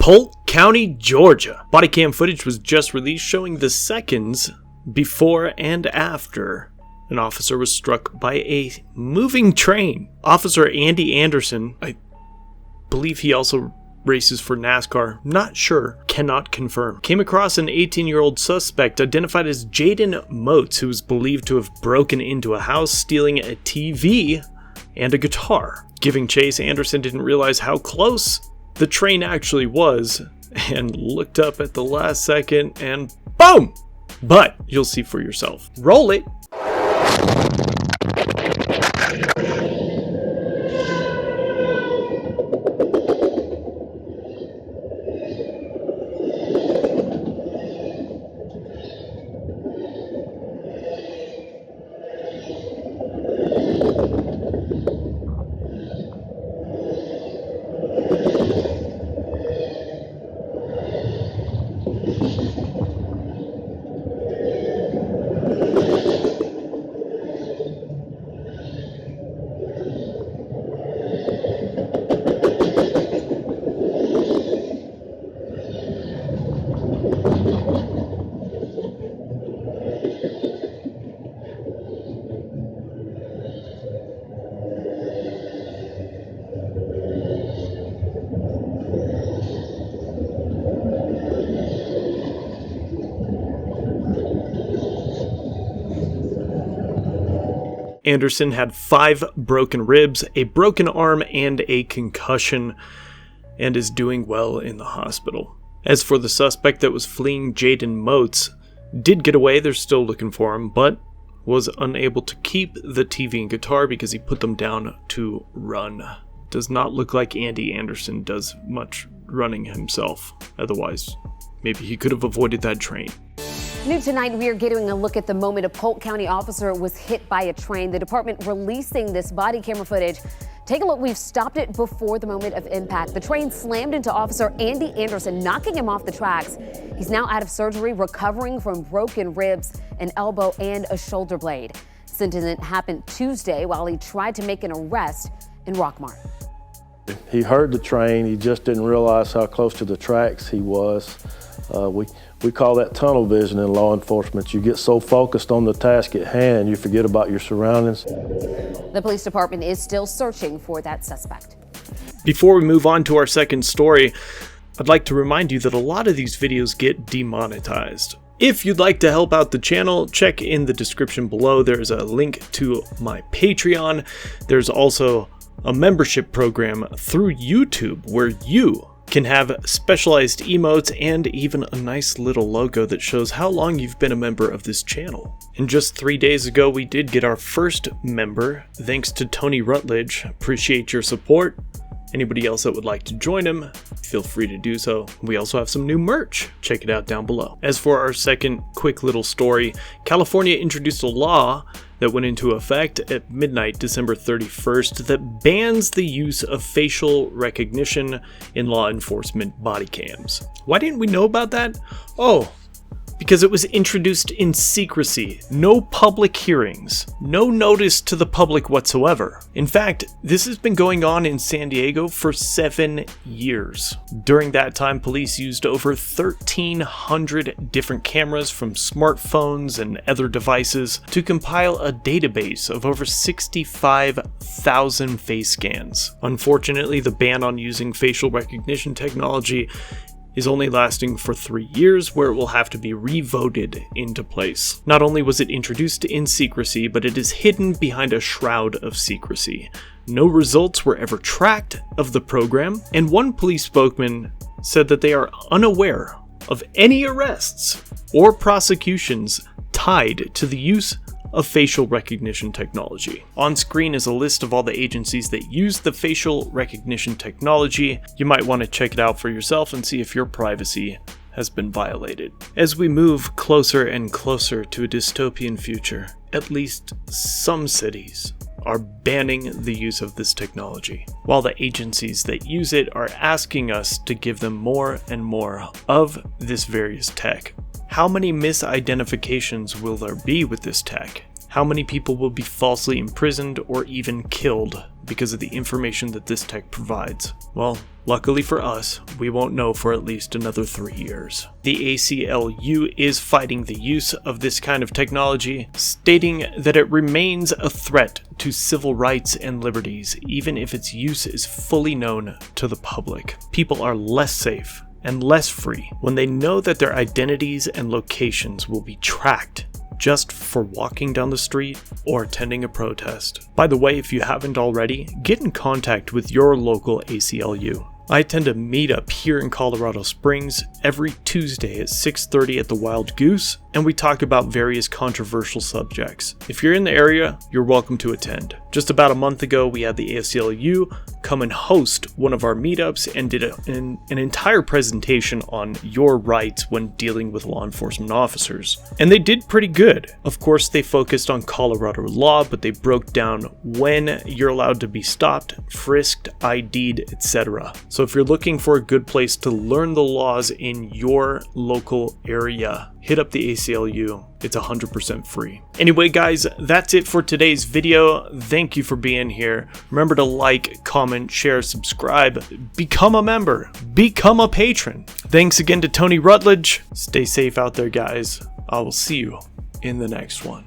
Polk County, Georgia. Body cam footage was just released showing the seconds before and after an officer was struck by a moving train. Officer Andy Anderson, I believe he also races for NASCAR, not sure, cannot confirm, came across an 18-year-old suspect identified as Jaden Moats, who was believed to have broken into a house, stealing a TV and a guitar. Giving chase, Anderson didn't realize how close the train actually was and looked up at the last second and boom! But you'll see for yourself. Roll it! Anderson had 5 broken ribs, a broken arm, and a concussion, and is doing well in the hospital. As for the suspect that was fleeing, Jaden Moats did get away. They're still looking for him, but was unable to keep the TV and guitar because he put them down to run. Does not look like Andy Anderson does much running himself. Otherwise, maybe he could have avoided that train. New tonight, we are getting a look at the moment a Polk County officer was hit by a train. The department releasing this body camera footage. Take a look. We've stopped it before the moment of impact. The train slammed into Officer Andy Anderson, knocking him off the tracks. He's now out of surgery, recovering from broken ribs, an elbow, and a shoulder blade. This incident happened Tuesday while he tried to make an arrest in Rockmart. He heard the train. He just didn't realize how close to the tracks he was. We call that tunnel vision in law enforcement. You get so focused on the task at hand, you forget about your surroundings. The police department is still searching for that suspect. Before we move on to our second story, I'd like to remind you that a lot of these videos get demonetized. If you'd like to help out the channel, check in the description below. There's a link to my Patreon. There's also a membership program through YouTube where you can have specialized emotes and even a nice little logo that shows how long you've been a member of this channel. And just 3 days ago, we did get our first member, thanks to Tony Rutledge. Appreciate your support. Anybody else that would like to join him, feel free to do so. We also have some new merch. Check it out down below. As for our second quick little story, California introduced a law that went into effect at midnight, December 31st, that bans the use of facial recognition in law enforcement body cams. Why didn't we know about that? Oh, because it was introduced in secrecy. No public hearings, no notice to the public whatsoever. In fact, this has been going on in San Diego for 7 years. During that time, police used over 1,300 different cameras from smartphones and other devices to compile a database of over 65,000 face scans. Unfortunately, the ban on using facial recognition technology is only lasting for 3 years, where it will have to be re-voted into place. Not only was it introduced in secrecy, but it is hidden behind a shroud of secrecy. No results were ever tracked of the program, and one police spokesman said that they are unaware of any arrests or prosecutions tied to the use of facial recognition technology. On screen is a list of all the agencies that use the facial recognition technology. You might want to check it out for yourself and see if your privacy has been violated. As we move closer and closer to a dystopian future, at least some cities are banning the use of this technology, while the agencies that use it are asking us to give them more and more of this various tech. How many misidentifications will there be with this tech? How many people will be falsely imprisoned or even killed because of the information that this tech provides? Well, luckily for us, we won't know for at least another 3 years. The ACLU is fighting the use of this kind of technology, stating that it remains a threat to civil rights and liberties, even if its use is fully known to the public. People are less safe and less free when they know that their identities and locations will be tracked just for walking down the street or attending a protest. By the way, if you haven't already, get in contact with your local ACLU. I attend a meetup here in Colorado Springs every Tuesday at 6:30 at the Wild Goose, and we talk about various controversial subjects. If you're in the area, you're welcome to attend. Just about a month ago, we had the ACLU come and host one of our meetups and did an entire presentation on your rights when dealing with law enforcement officers. And they did pretty good. Of course, they focused on Colorado law, but they broke down when you're allowed to be stopped, frisked, ID'd, etc. So if you're looking for a good place to learn the laws in your local area, hit up the ACLU. It's 100% free. Anyway, guys, that's it for today's video. Thank you for being here. Remember to like, comment, share, subscribe, become a member, become a patron. Thanks again to Tony Rutledge. Stay safe out there, guys. I will see you in the next one.